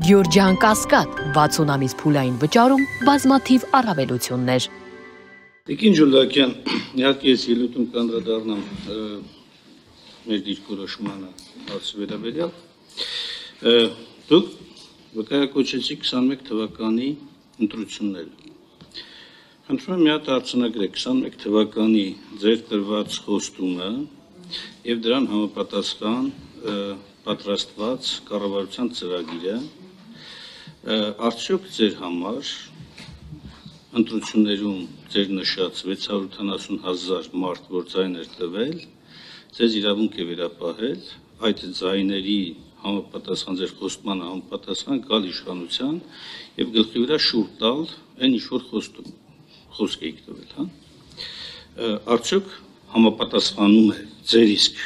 Գյորջյան Կասկադ 60 ամիս փուլային վճարում բազմաթիվ առավելություններ։ Տիկին Ջուլակյան, իհարկե ես ելույթում կանդրադառնամ մեր դիրքորոշմանը հարցի վերաբերյալ։ Դուք վկայակոչեցիք 21 թվականի ընտրությունները։ Խնդրում եմ մի հատ արձանագրեք 21 թվականի ձեր տրված խոստումը եւ դրան համապատասխան պատրաստված կառավարության ծրագիրը արդյոք ձեր համար ընտրություններում ձեր նշած 670,000 մարդ, որ ձայն էր տվել, ձեզ իրավունք է վերապահել այդ ձայների համապատասխան ձեր խոստմանը համապատասխան գալ իշխանության եւ գլխի վրա շուռ տալ այն ինչ որ խոսք եք տվել, հա։ Արդյոք համապատասխանում է ձեր իսկ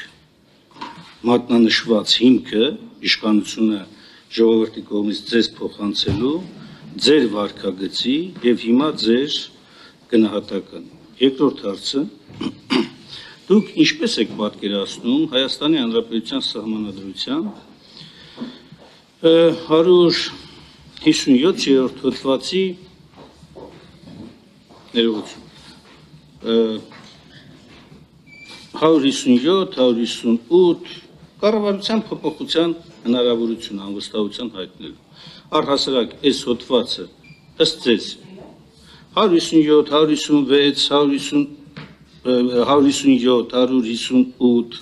մատնանշված հիմքը իշխանությունը ժողովրդի կողմից ձեզ փոխանցելու ձեր վարքագծի եւ հիմա ձեր գնահատական։ Երկրորդ հարցը դուք ինչպես եք պատկերացնում Հայաստանի Հանրապետության Սահմանադրության 157-րդ հոդվածի ներողություն 157, 158 կառավարության փոփոխության հնարավորություն անվստահության հայտնելու։ Առհասարակ այս հոդվածը ըստ ձեզ 157, 156, 157, 158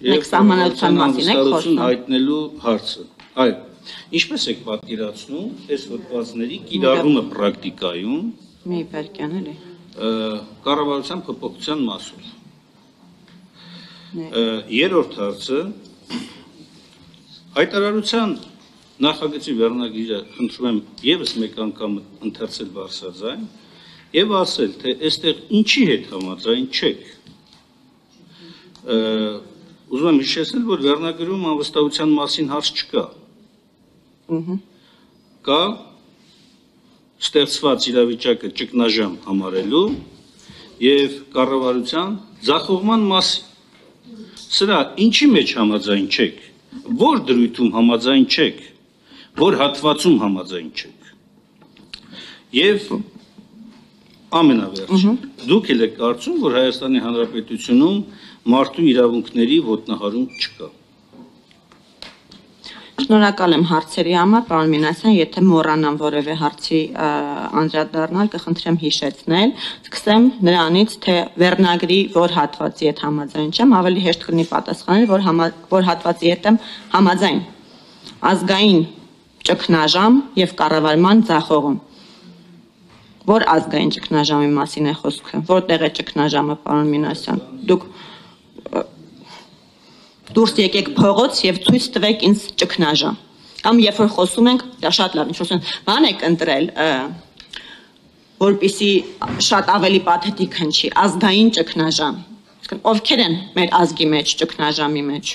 Մեկ սահմանադրության մասին եք խոսում հայտնելու հարցը։ Այո, ինչպես եք պատկերացնում այս հոդվածների կիրառումը պրակտիկայում մի վերքյան էլի կառավարության փոփոխության մասով։ Երրորդ հարցը հայտարարության նախագծի վերնագիրը խնդրում եմ եւս մեկ անգամ ընթերցել բարձրաձայն եւ ասել, թե այստեղ ինչի հետ համաձայն չեք։ Ուզում եմ հիշեցնել, որ վերնագրում անվստահության մասին հարց չկա։ Կա ստեղծված իրավիճակը ճգնաժամ համարելու եւ կառավարության ձախողման մասին։ Սրա ինչի մեջ համաձայն չեք, որ դրույթում համաձայն չեք, որ հատվածում համաձայն չեք։ Եվ ամենավերջին, դուք էլ եք կարծում, որ Հայաստանի Հանրապետությունում մարդու իրավունքների ոտնահարում չկա։ Շնորհակալ եմ հարցերի համար, պարոն Մինասյան, եթե մոռանամ որևէ հարցի անդրադառնալ, կխնդրեմ հիշեցնել, սկսեմ նրանից, թե վերնագրի որ հատվածի հետ համաձայն չեմ, ավելի հեշտ կլինի պատասխանել, որ հատվածի հետ եմ համաձայն։ Ազգային ճգնաժամ եւ կառավարման ձախողում։ Որ ազգային ճգնաժամի մասին է խոսքը, որտեղ է ճգնաժամը, պարոն Մինասյան։ Դուք դուրս եկեք փողոց եւ ցույց տվեք ինձ ճգնաժամ։ Կամ երբ որ խոսում ենք, դա շատ լավ, ինչ խոսում ենք, բան եք ընտրել, որպեսզի շատ ավելի պաթետիկ հնչի, ազգային ճգնաժամ։ Իսկ ովքեր են մեր ազգի մեջ ճգնաժամի մեջ։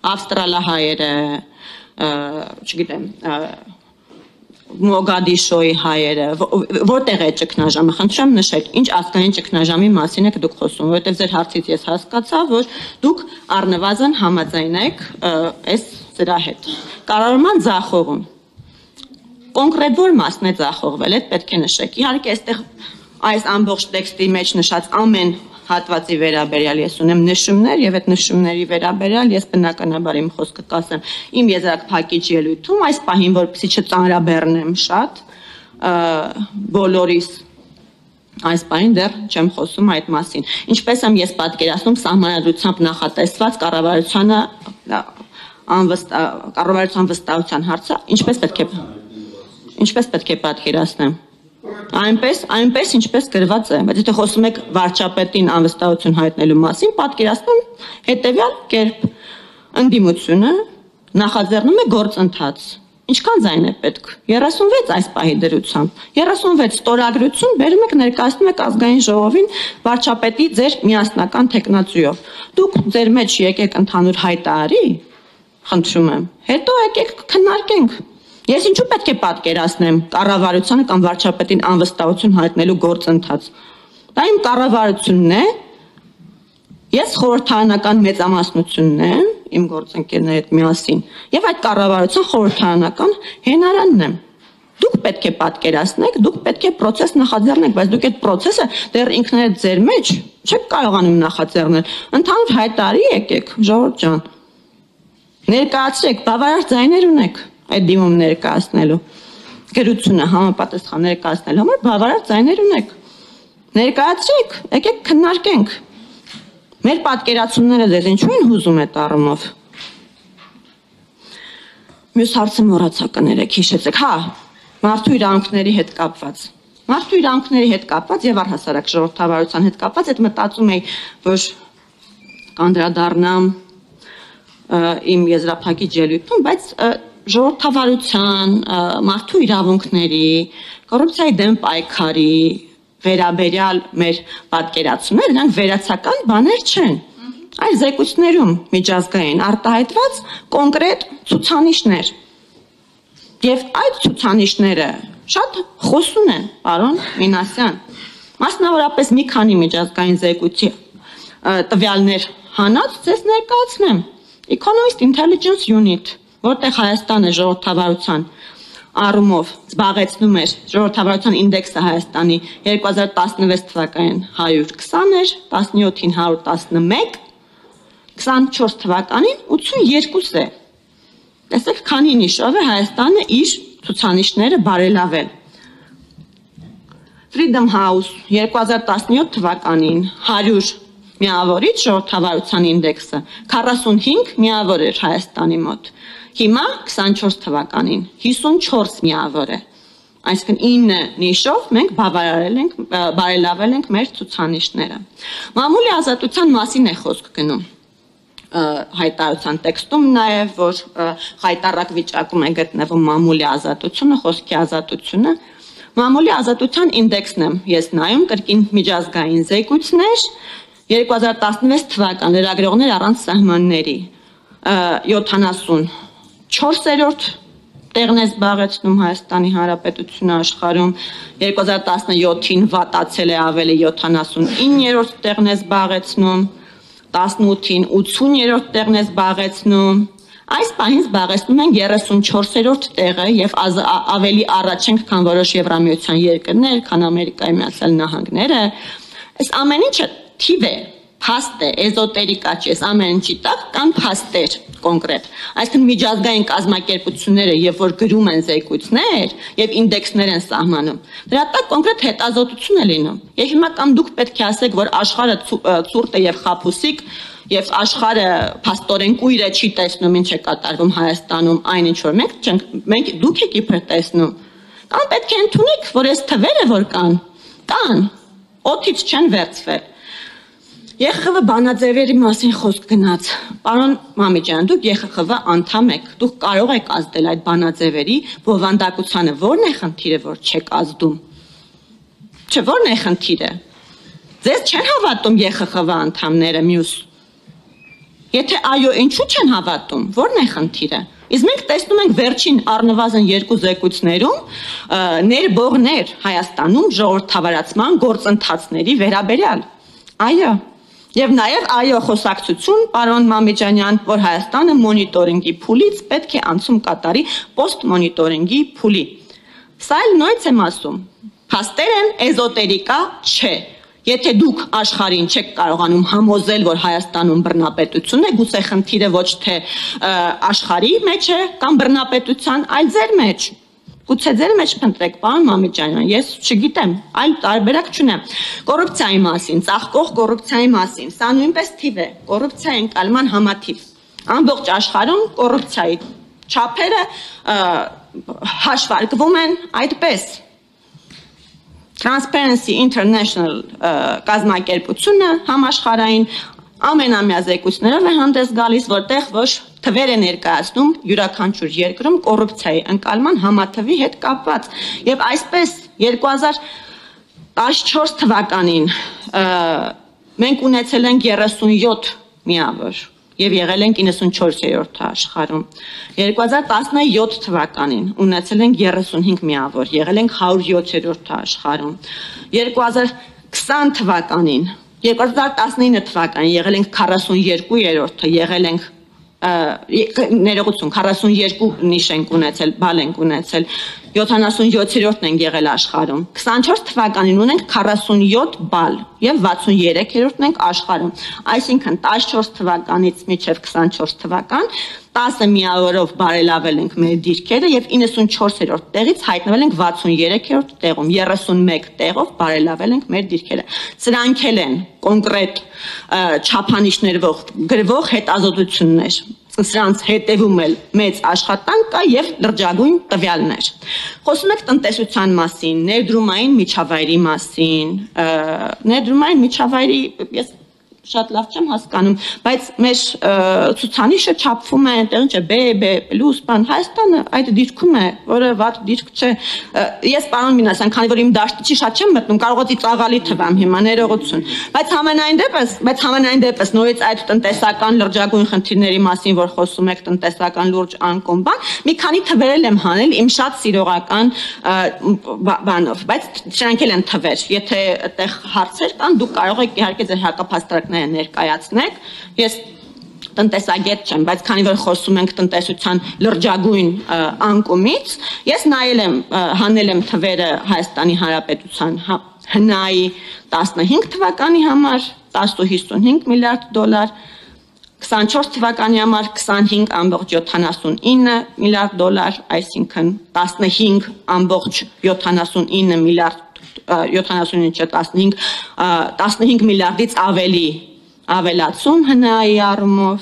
Ավստրալահայերը, չգիտեմ, Մոգադիշոյի հայերը, որտեղ է ճգնաժամը, խնդրեմ նշեք, ինչ ազգային ճգնաժամի մասին եք դուք խոսում, որովհետև ձեր հարցից ես հասկացա, որ դուք առնվազն համաձայն եք այս սրա հետ։ Կառավարման ձախողում։ Կոնկրետ որ մասն է ձախողվել, այդ պետք է նշեք։ Իհարկե, այստեղ այս ամբողջ տեքստի մեջ նշած ամեն հատվածի վերաբերյալ ես ունեմ նշումներ եւ այդ նշումների վերաբերյալ ես բնականաբար իմ խոսքը կասեմ իմ եզրակ փակիչ ելույթում այս պահին որպեսզի չծանրաբեռնեմ շատ բոլորիս այս պահին դեռ չեմ խոսում այդ մասին ինչպես եմ ես պատկերացնում սահմանադրությամբ նախատեսված կառավարության վստահության հարցը ինչպես պետք է պատկերացնեմ Այնպես ինչպես գրված է, բայց եթե խոսում եք վարչապետին անվստահություն հայտնելու մասին, պատկերացնում հետևյալ կերպ ընդդիմությունը նախաձեռնում է գործընթաց։ Ինչքան ձայն է պետք։ 36 այս պահի դրությամբ։ 36 ստորագրություն բերում եք ներկայացնում եք ազգային ժողովին վարչապետի ձեր միասնական թեկնածուով։ Դուք ձեր մեջ եկեք ընդհանուր հայտարարի, խնդրում եմ։ Հետո եկեք քննարկենք։ Ես ինչու պետք է պատկերացնեմ կառավարությանը կամ վարչապետին անվստահություն հայտնելու գործընթաց։ Դա իմ կառավարությունն է, ես խորհրդարանական մեծամասնությունն եմ, իմ գործընկերների հետ միասին, եւ այդ կառավարության խորհրդարանական հենարանն եմ։ Դուք պետք է պատկերացնեք, դուք պետք է process նախաձեռնեք, բայց դուք այդ process-ը դեռ ինքներդ ձեր մեջ չեք կարողանում նախաձեռնել։ Ընդհանուր հայտարարի եկեք, ժողովուրդ ջան։ Ներկայացրեք, բավարար ձայներ ունեք այդ դիմում ներկայացնելու։ Գրությունը համապատասխան ներկայացնելու համար բավարար ձայներ ունեք։ Ներկայացրեք, եկեք քննարկենք։ Մեր պատկերացումները ձեզ ինչու են հուզում այդ առումով։ Մյուս հարցը մոռացա կներեք, հիշեցեք, հա, մարդու իրավունքների հետ կապված։ Մարդու իրավունքների հետ կապված եւ առհասարակ ժողովրդավարության հետ կապված այդ մտածում էի, որ կանդրադառնամ իմ եզրափակիչ ելույթում, բայց ժողովրդավարության, մարդու իրավունքների, կոռուպցիայի դեմ պայքարի վերաբերյալ մեր պատկերացումները նրանք վերացական բաներ չեն։ Այլ զեկույցներում միջազգային արտահայտված կոնկրետ ցուցանիշներ։ Եվ այդ ցուցանիշները շատ խոսուն են, պարոն Մինասյան։ Մասնավորապես մի քանի միջազգային զեկույցի տվյալներ հանած ձեզ ներկայացնեմ։ Economist Intelligence Unit, որտեղ Հայաստանը ժողովրդավարության առումով զբաղեցնում էր ժողովրդավարության ինդեքսը Հայաստանի 2016 թվականին 120 էր, 17-ին 111, 24 թվականին 82 է։ Տեսեք, քանի նիշով է Հայաստանը իր ցուցանիշները բարելավել։ Freedom House 2017 թվականին 100 միավորից ժողովրդավարության ինդեքսը 45 միավոր էր Հայաստանի մոտ։ Հիմա 24 թվականին 54 միավոր է։ Այսինքն 9 նիշով մենք բարելավել ենք մեր ցուցանիշները։ Մամուլի ազատության մասին է խոսք գնում հայտարարության տեքստում նաև, որ հայտարարակ վիճակում է գտնվում մամուլի ազատությունը, խոսքի ազատությունը։ Մամուլի ազատության ինդեքսն եմ ես նայում, կրկին միջազգային զեկույցներ 2016 թվական լրագրողներ առանց սահմանների 74-րդ տեղն է զբաղեցնում Հայաստանի Հանրապետությունը աշխարհում, 2017-ին վատացել է ավելի 79-րդ տեղն է զբաղեցնում, 18-ին 80-րդ տեղն է զբաղեցնում, այս պահին զբաղեցնում են 34-րդ տեղը եւ ավելի առաջ ենք, քան որոշ Եվրամիության երկրներ, քան Ամերիկայի Միացյալ Նահանգները։ Այս ամեն ինչը թիվ է, փաստ է, էզոտերիկա չէ, ամեն ինչի տակ կան փաստեր կոնկրետ։ Այսինքն միջազգային կազմակերպությունները, երբ որ գրում են զեկույցներ եւ ինդեքսներ են սահմանում, դրա տակ կոնկրետ հետազոտություն է լինում։ Եվ հիմա կամ դուք պետք է ասեք, որ աշխարհը ցուրտ է եւ խաբուսիկ, եւ աշխարհը փաստորեն կույր է, չի տեսնում ինչ է կատարվում Հայաստանում, այն ինչ որ մենք դուք եք իբր տեսնում։ Կամ պետք է ընդունեք, որ այս թվերը որ կան, օդից չեն վերցվել։ ԵԽԽՎ բանաձևերի մասին խոսք գնաց։ Պարոն Մամիջյան, դուք ԵԽԽՎ անդամ եք, դուք կարող եք ազդել այդ բանաձևերի բովանդակությանը, ո՞րն է խնդիրը, որ չեք ազդում։ Չէ, ո՞րն է խնդիրը։ Ձեզ չեն հավատում ԵԽԽՎ անդամները մյուս։ Եթե այո, ինչու չեն հավատում, ո՞րն է խնդիրը։ Իսկ մենք տեսնում ենք վերջին առնվազն 2 զեկույցներում ներբողներ Հայաստանում ժողովրդավարացման գործընթացների վերաբերյալ։ Այո, եւ նաեւ այո խոսակցություն, պարոն Մամիջանյան, որ Հայաստանը մոնիտորինգի փուլից պետք է անցում կատարի պոստմոնիտորինգի փուլի։ Սա էլ նույնց եմ ասում։ Փաստեր են, էզոտերիկա չէ։ Եթե դուք աշխարհին չեք կարողանում համոզել, որ Հայաստանում բռնապետություն է, գուցե խնդիրը ոչ թե աշխարհի մեջ է կամ բռնապետության, այլ ձեր մեջ։ Գուցե ձեր մեջ փնտրեք, պարոն Մամիջանյան, ես չգիտեմ, այլ տարբերակ չունեմ։ Կոռուպցիայի մասին, ծաղկող կոռուպցիայի մասին, սա նույնպես թիվ է, կոռուպցիայի ընկալման համաթիվ։ Ամբողջ աշխարհում կոռուպցիայի չափերը հաշվարկվում են այդպես։ Transparency International կազմակերպությունը համաշխարհային ամենամյա զեկույցներով է հանդես գալիս, որտեղ ոչ թվեր է ներկայացնում յուրաքանչյուր երկրում կոռուպցիայի ընկալման համաթվի հետ կապված։ Եվ այսպես 2014 թվականին մենք ունեցել ենք 37 միավոր եւ եղել ենք 94-րդ աշխարհում։ 2017 թվականին ունեցել ենք 35 միավոր, եղել ենք 107-րդ աշխարհում։ 2020 թվականին 2019 թվականին եղել ենք 42-րդը, եղել ենք ներողություն 42-նի ենք ունեցել, բալ ենք ունեցել, 77-րդն ենք եղել աշխարհում։ 24 թվականին ունենք 47 բալ եւ 63-րդն ենք աշխարհում։ Այսինքն 14 թվականից մինչեւ 24 թվական 10 միավորով բարելավել ենք մեր դիրքերը եւ 94-րդ տեղից հայտնվել ենք 63-րդ տեղում, 31 տեղով բարելավել ենք մեր դիրքերը։ Սրանք են կոնկրետ չափանիշներով գրվող հետազոտություններ։ Սրանց հետևում էլ մեծ աշխատանք կա եւ լրջագույն տվյալներ։ Խոսում ենք տնտեսության մասին, ներդրումային միջավայրի մասին, ներդրումային միջավայրի ես շատ լավ չեմ հասկանում, բայց մեր ցուցանիշը չափվում է այնտեղ ինչ է B+, բան Հայաստանը այդ դիրքում է, որը վատ դիրք չէ։ Ես պարոն Մինասյան, քանի որ իմ դաշտի շատ չեմ մտնում, կարող է ծաղալի թվամ հիմա ներողություն, բայց համենայն դեպս նորից այդ տնտեսական լրջագույն խնդիրների մասին, որ խոսում եք տնտեսական լուրջ անկոն բան, մի քանի թվեր եմ հանել իմ շատ սիրողական բանով, բայց դրանք էլ են թվեր, եթե այդտեղ հարցեր կան, դուք կարող եք իհարկե ձեր հակափաստարկները ներկայացնեք, ես տնտեսագետ չեմ, բայց քանի որ խոսում ենք տնտեսության լրջագույն անկումից, ես նայել եմ, հանել եմ թվերը Հայաստանի Հանրապետության ՀՆԱ-ի 15 թվականի համար 10.55 միլիարդ դոլար, 24 թվականի համար 25.79 միլիարդ դոլար, այսինքն 15.79 միլիարդ 15 միլիարդից ավելի ավելացում ՀՆԱ-ի առումով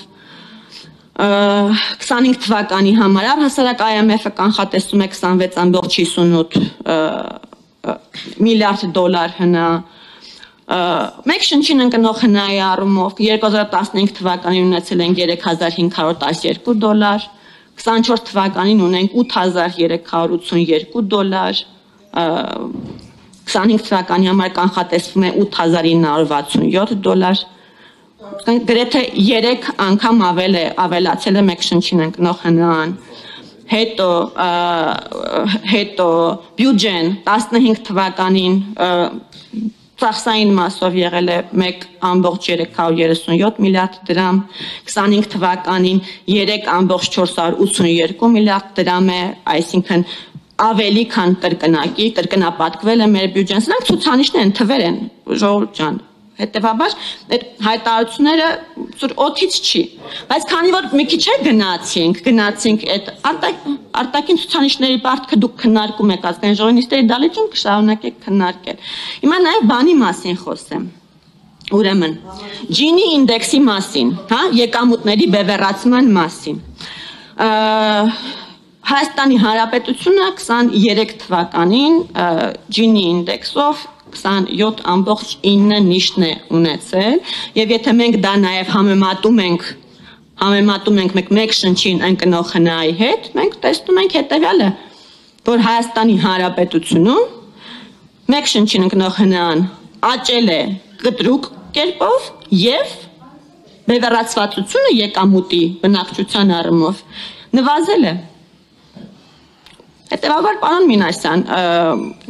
25 թվականի համար առհասարակ IMF-ը կանխատեսում է 26.58 միլիարդ դոլար ՀՆԱ մեկ շնչին ընկնող ՀՆԱ-ի առումով 2015 թվականին ունեցել ենք 3512 դոլար 24 թվականին ունենք 8382 դոլար 25 թվականի համար կանխատեսվում է 8967 դոլար գրեթե 3 անգամ ավելացել է մեկ շնչին ընկնող ՀՆԱ-ն հետո բյուջեն 15 թվականին ծախսային մասով եղել է 1.337 միլիարդ դրամ 25 թվականին 3.482 միլիարդ դրամ է այսինքն ավելի քան կրկնապատկվել է մեր բյուջեն սրանք ցուցանիշներ են թվեր են ժողովուրդ ջան հետեւաբար այդ հայտարարությունները ծուր օթից չի բայց քանի որ մի քիչ է գնացինք այդ արտաքին ցուցանիշների բարդքը դուք քննարկում եք ազգային ժողովի նիստերի դալիճում կշարունակեք քննարկել հիմա նաև բանի մասին խոսեմ ուրեմն Gini ինդեքսի մասին հա եկամուտների բևեռացման մասին Հայաստանի Հանրապետությունը 23 թվականին Gini ինդեքսով 27.9 նիշն է ունեցել եւ եթե մենք դա նաեւ համեմատում ենք մեկ շնչին ընկնող ՀՆԱ-ի հետ մենք տեսնում ենք հետեւյալը որ Հայաստանի Հանրապետությունում մեկ շնչին ընկնող ՀՆԱ-ն աճել է կտրուկ կերպով եւ բևեռացվածությունը եկամուտի բնակչության առումով նվազել է Հետևաբար պարոն Մինասյան,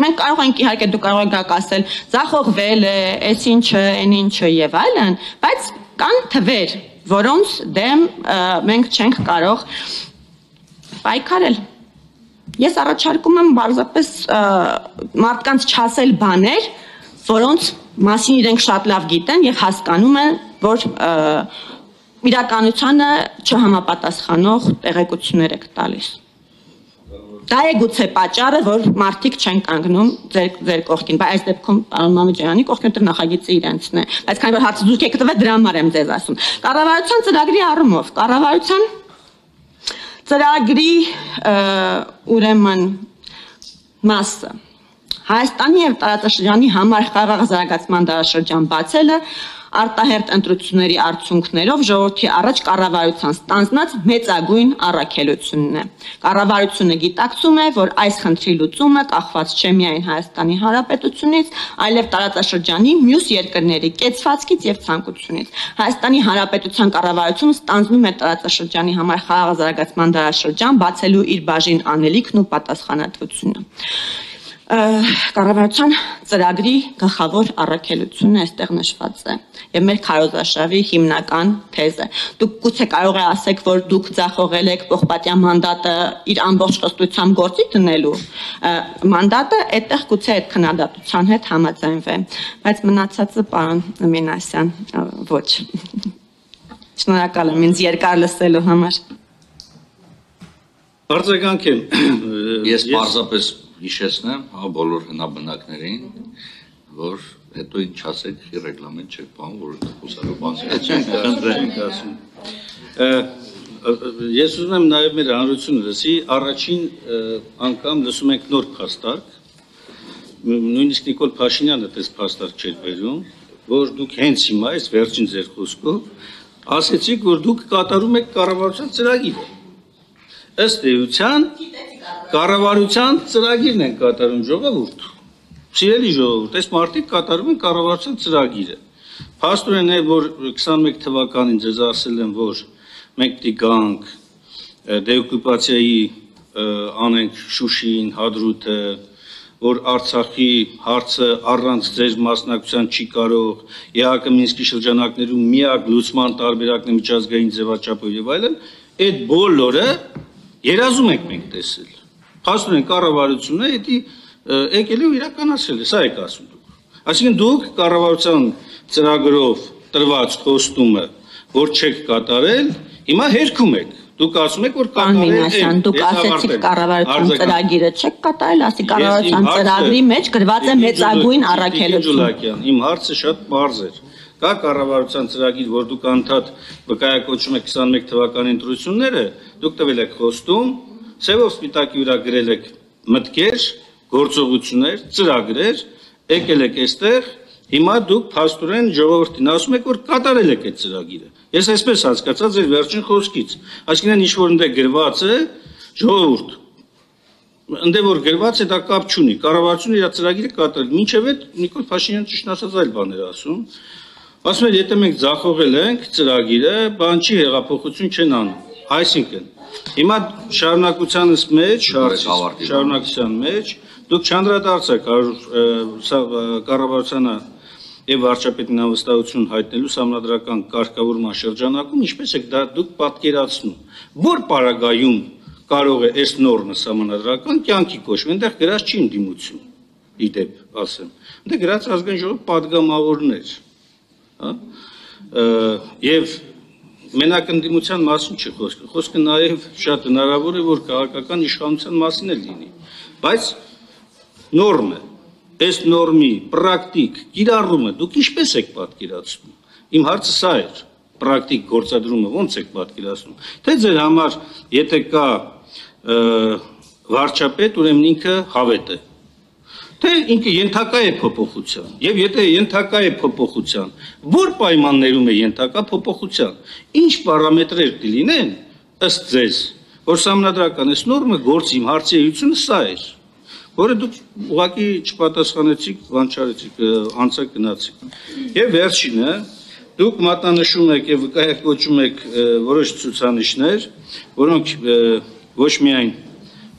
մենք կարող ենք իհարկե դու կարող եք ասել, ձախողվել է, այս ինչը, այն ինչը եւ այլն, բայց կան թվեր, որոնց դեմ մենք չենք կարող պայքարել։ Ես առաջարկում եմ բարձրապես մարդկանց չասել բաներ, որոնց մասին իրենք շատ լավ գիտեն եւ հասկանում են, որ իրականությանը չհամապատասխանող տեղեկություններ եք տալիս։ Դա է գուցե պատճառը, որ մարդիկ չեն կանգնում ձեր կողքին, բայց այս դեպքում պարոն Մամեջյանի կողքին դեռ նախագիծը իրենցն է, բայց քանի որ հարցը դուք եք տվել դրա համար եմ ձեզ ասում։ Կառավարության ծրագրի առումով, կառավարության ծրագրի ուրեմն մասը Հայաստանի եւ տարածաշրջանի համար խաղաղ զարգացման դարաշրջան բացելը արտահերթ ընտրությունների արդյունքներով ժողովրդի առաջ կառավարության ստանձնած մեծագույն առաքելությունն է։ Կառավարությունը գիտակցում է, որ այս խնդրի լուծումը կախված չէ միայն Հայաստանի Հանրապետությունից, այլև տարածաշրջանի մյուս երկրների կեցվածքից եւ ցանկությունից։ Հայաստանի Հանրապետության կառավարությունը ստանձնում է տարածաշրջանի համար խաղաղ զարգացման դարաշրջան բացելու իր բաժին անելիքն ու պատասխանատվությունը։ Կառավարության ծրագրի գլխավոր առաքելությունը այստեղ նշված է եւ մեր քարոզարշավի հիմնական թեզը։ Դուք գուցե կարող եք ասեք, որ դուք ձախողել եք Պողպատյան մանդատը իր ամբողջ խստությամբ գործի դնելու։ Մանդատը այդտեղ գուցե այդ քննադատության հետ համաձայնվե, բայց մնացածը պարոն Մինասյան ոչ։ Շնորհակալ եմ ինձ երկար լսելու համար։ Արձագանք եմ։ Ես պարզապես հիշեցնեմ, բոլոր հնաբնակներին, որ հետո ինչ ասեք, ռեգլամենտ չեք պահում, որ խոսալու բացի ասում։ Ես ուզում եմ նաև մեր հանրությունը լսի, առաջին անգամ լսում ենք նոր փաստարկ, նույնիսկ Նիկոլ Փաշինյանը դες փաստարկ չէր բերում, որ դուք հենց հիմա այս վերջին ձեր խոսքով ասեցիք, որ դուք կատարում եք կառավարության ծրագիրը։ Ըստ էության կառավարության ծրագիրն են կատարում ժողովուրդ։ Սիրելի ժողովուրդ, այս մարդիկ կատարում են կառավարության ծրագիրը։ Փաստորեն է, որ 21 թվականին ձեզ ասել են, որ մենք դիգանք դեօկուպացիայի անենք Շուշին, Հադրութը, որ Արցախի հարցը առանց ձեր մասնակցության չի կարող, ԵԱՀԿ Մինսկի շրջանակներում միակ լուծման տարբերակն է միջազգային ձևաչափով եւ այլն, այդ բոլորը երազում ենք մենք տեսել։ Փաստորեն կառավարությունը դա եկել ու իրականացրել է, սա եք ասում դուք։ Այսինքն դուք կառավարության ծրագրով տրված խոստումը, որ չեք կատարել, հիմա հերքում եք։ Դուք ասում եք, որ կատարել դուք ասեցիք կառավարության ծրագիրը չեք կատարել, ասի կառավարության ծրագրի մեջ գրված է մեծագույն առաքելություն։ Իմ հարցը շատ պարզ էր։ Կա կառավարության ծրագիր, որ դուք անդադ վկայակոչում եք 21 թվականի ընտրությունները, դուք տվել եք խոստում, սևով սպիտակի վրա գրել եք մտքեր, գործողություններ, ծրագրեր, եկել եք այստեղ, հիմա դուք փաստորեն ժողովրդին ասում եք, որ կատարել եք այդ ծրագիրը։ Ես այսպես հասկացա ձեր վերջին խոսքից։ Այսինքն ինչ որ ընդ գրված է, ժողովուրդ, ընդ որ գրված է դա կապ չունի, կառավարությունը իր ծրագիրը կատարել։ Մինչև այդ Նիկոլ Փաշինյանը ճիշտ ասած այլ բաներ ասում։ Ասում են, եթե մենք ձախողել ենք ծրագիրը, բան չի հեղափոխություն չեն անում։ Այսինքն, հիմա շարունակությանս մեջ, շարունակության մեջ, դուք չանդրադարձեք կառավարությանը եւ վարչապետին անվստահություն հայտնելու համանդրական կարգավորման շրջանակում, ինչպես եք դա դուք պատկերացնում, որ պարագայում կարող է այս նորմը համանդրական կյանքի կոչվել, այնտեղ գրած չի ընդդիմություն, իդեպ ասեմ, այնտեղ գրած ազգային ժողովի падգամավորներ, եւ մենակ ընդդիմության մասին չի խոսքը, խոսքը նաեւ շատ հնարավոր է, որ քաղաքական իշխանության մասին էլ լինի, բայց նորմը այս նորմի պրակտիկ կիրառումը դուք ինչպես եք պատկերացնում։ Իմ հարցը սա էր, պրակտիկ գործադրումը ո՞նց եք պատկերացնում։ Թե ձեր համար, եթե կա վարչապետ, ուրեմն ինքը հավետ է։ Թե ինքը ենթակա է փոփոխության, եւ եթե ենթակա է փոփոխության, որ պայմաններում է ենթակա փոփոխության, ինչ պարամետրեր կլինեն ըստ ձեզ, որ համանդրական այս նորմը գործի, իմ հարցի էությունը սա էր։ Որը դուք ուղղակի չպատասխանեցիք, վանչարեցիք, անցակ գնացիք։ Եվ վերջինը, դուք մատնանշում եք եւ վկայակոչում եք որոշ ցուցանիշներ, որոնք ոչ միայն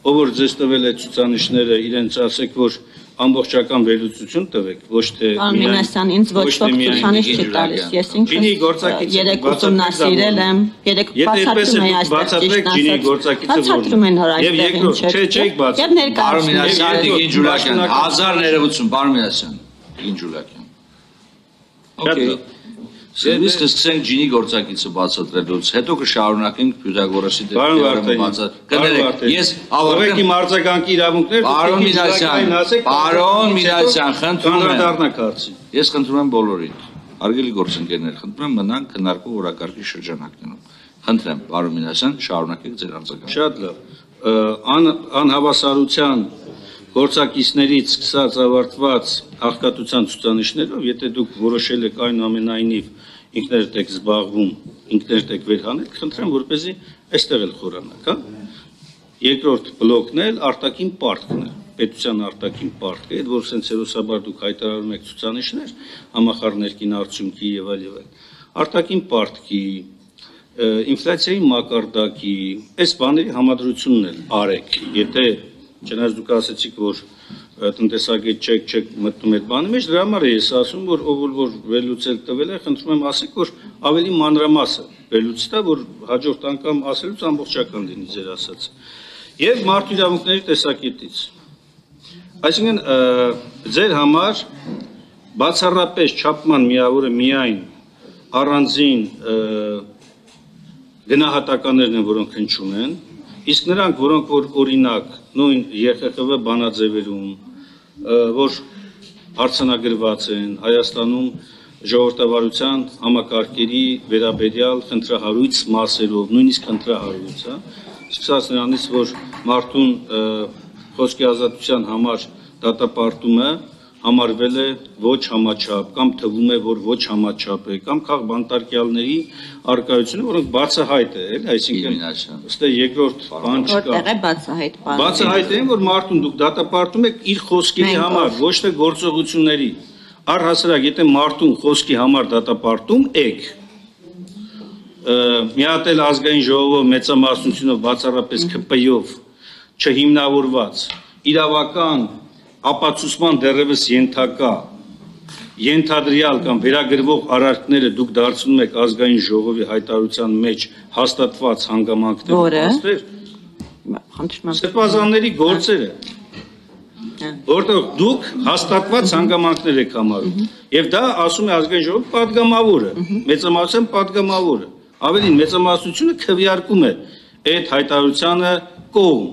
ով որ ձեզ տվել է ցուցանիշները, իրենց ասեք, որ ամբողջական վերլուծություն տվեք, ոչ թե Մինասյան, ինձ ոչ ոք ցուցանիշ չի տալիս, ես ինքս երեք ուսումնասիրել եմ, երեք բացատրում եմ այստեղ ճիշտ ասած, բացատրում են այստեղ Okay. Իսկ սկսենք ջինի գործակիցը բացատրելուց, հետո կշարունակենք Պյութագորասի դեպքերը բացատրել։ Ես ավարտեմ իմ արձագանքի իրավունքները, Պարոն Մինասյան, խնդրում եմ դառնաք հարցին։ Ես խնդրում եմ բոլորին, հարգելի գործընկերներ, խնդրում եմ մնանք քննարկող օրակարգի շրջանակներում։ Խնդրեմ, պարոն Մինասյան, շարունակեք ձեր արձագանքը։ Շատ լավ։ Անհավասարության գործակիցներից սկսած ավարտված աղքատության ցուցանիշներով, եթե դուք որոշել եք այնուամենայնիվ ինքներդ եք զբաղվում, ինքներդ եք վերհանել, խնդրեմ, որպեսզի այստեղ էլ խորանաք, հա։ Երկրորդ բլոկն էլ արտաքին պարտքն է, պետության արտաքին պարտք է, որ սենց հերոսաբար դուք հայտարարում եք ցուցանիշներ, համախառն ներքին արդյունքի եւ այլ։ Արտաքին պարտքի, ինֆլյացիայի մակարդակի, այս բաների համադրությունն էլ արեք, եթե Չնայած դուք ասեցիք, որ տնտեսագետ չեք մտնում այդ բանի մեջ, դրա համար է ես ասում, որ ով որ վերլուծել տվել է, խնդրում եմ ասեք, որ ավելի մանրամասը վերլուծի տա, որ հաջորդ անգամ ասելուց ամբողջական լինի ձեր ասածը։ Եվ մարդու իրավունքների տեսակետից։ Այսինքն ձեր համար բացառապես չափման միավորը միայն առանձին գնահատականներն են, որոնք հնչում են, իսկ նրանք, որոնք որ օրինակ նույն ԵԽԽՎ բանաձևերում, որ արձանագրված են Հայաստանում ժողովրդավարության համակարգերի վերաբերյալ խնդրահարույց մասերով, նույնիսկ խնդրահարույց, սկսած նրանից, որ մարդուն խոսքի ազատության համար դատապարտումը համարվել է ոչ համաչափ, կամ թվում է, որ ոչ համաչափ է, կամ քաղ բանտարկյալների արկայությունը, որոնք բացահայտ է, այսինքն ըստ երկրորդ բան չկա։ Որտեղ է բացահայտ բանը։ Բացահայտ է, որ մարդուն դուք դատապարտում եք իր խոսքերի համար, ոչ թե գործողությունների։ Առհասարակ, եթե մարդուն խոսքի համար դատապարտում եք, մի հատ էլ ազգային ժողովով մեծամասնությունով բացառապես ԿՊ-ով չհիմնավորված իրավական ապացուցման դեռևս ենթակա ենթադրյալ կամ վերագրվող արարքները դուք դարձնում եք ազգային ժողովի հայտարարության մեջ հաստատված հանգամանքներ, սրբազանների գործերը, որտեղ դուք հաստատված հանգամանքներ եք համարում, եւ դա ասում է ազգային ժողովի պատգամավորը, մեծամասնության պատգամավորը, ավելին մեծամասնությունը քվեարկում է այդ հայտարարությանը կողմ։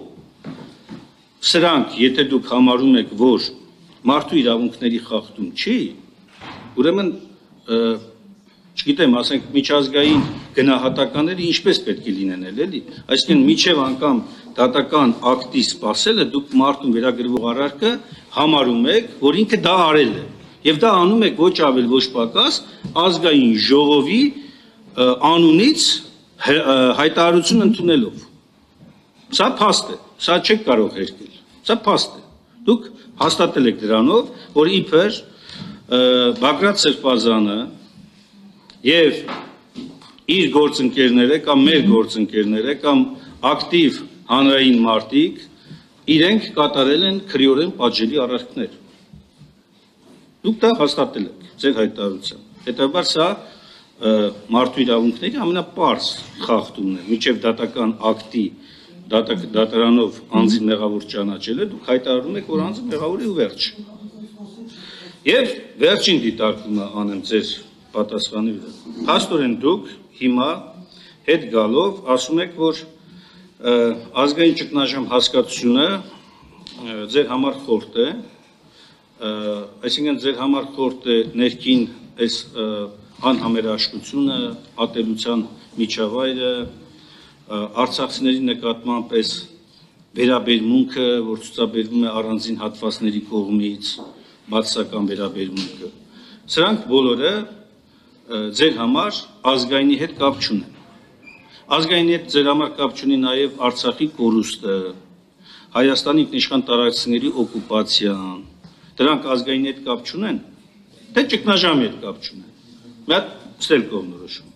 Սրանք, եթե դուք համարում եք, որ մարդու իրավունքների խախտում չի, ուրեմն, չգիտեմ, ասենք միջազգային գնահատականները ինչպես պետք է լինեն էլի, այսինքն միջև անգամ դատական ակտի սպասելը դուք մարդուն վերագրվող արարքը համարում եք, որ ինքը դա արել է, եւ դա անում եք ոչ ավել ոչ պակաս ազգային ժողովի անունից հայտարարություն ընդունելով։ Սա փաստ է, սա չեք կարող հերկել, սա փաստ է։ Դուք հաստատել եք դրանով, որ իբր Բագրատ Սրբազանը եւ իր գործընկերները կամ մեր գործընկերները կամ ակտիվ հանրային մարդիկ իրենք կատարել են քրեորեն պատժելի արարքներ։ Դուք դա հաստատել եք ձեր հայտարարությամբ։ Հետևաբար սա մարդու իրավունքների ամենապարզ խախտումն է, միջև դատական ակտի դատարանով անձի մեղավոր ճանաչելը, դուք հայտարարում եք, որ անձը մեղավոր է ու վերջ։ Եվ վերջին դիտարկումը անեմ ձեր պատասխանի վրա։ Փաստորեն դուք հիմա հետ գալով ասում եք, որ ազգային ճգնաժամ հասկացությունը ձեր համար խորտ է, այսինքն ձեր համար խորտ է ներքին այս անհամերաշխությունը, ատելության միջավայրը, արցախցիների նկատմամբ այս վերաբերմունքը, որ ցուցաբերվում է առանձին հատվածների կողմից, բացասական վերաբերմունքը։ Սրանք բոլորը ձեր համար ազգայինի հետ կապ չունեն։ Ազգայինի հետ ձեր համար կապ չունի նաև Արցախի կորուստը, Հայաստանի ինքնիշխան տարածքների օկուպացիան։ Դրանք ազգայինի հետ կապ չունեն, թե ճգնաժամի հետ կապ չունեն։ Մի հատ ստել կողմնորոշում։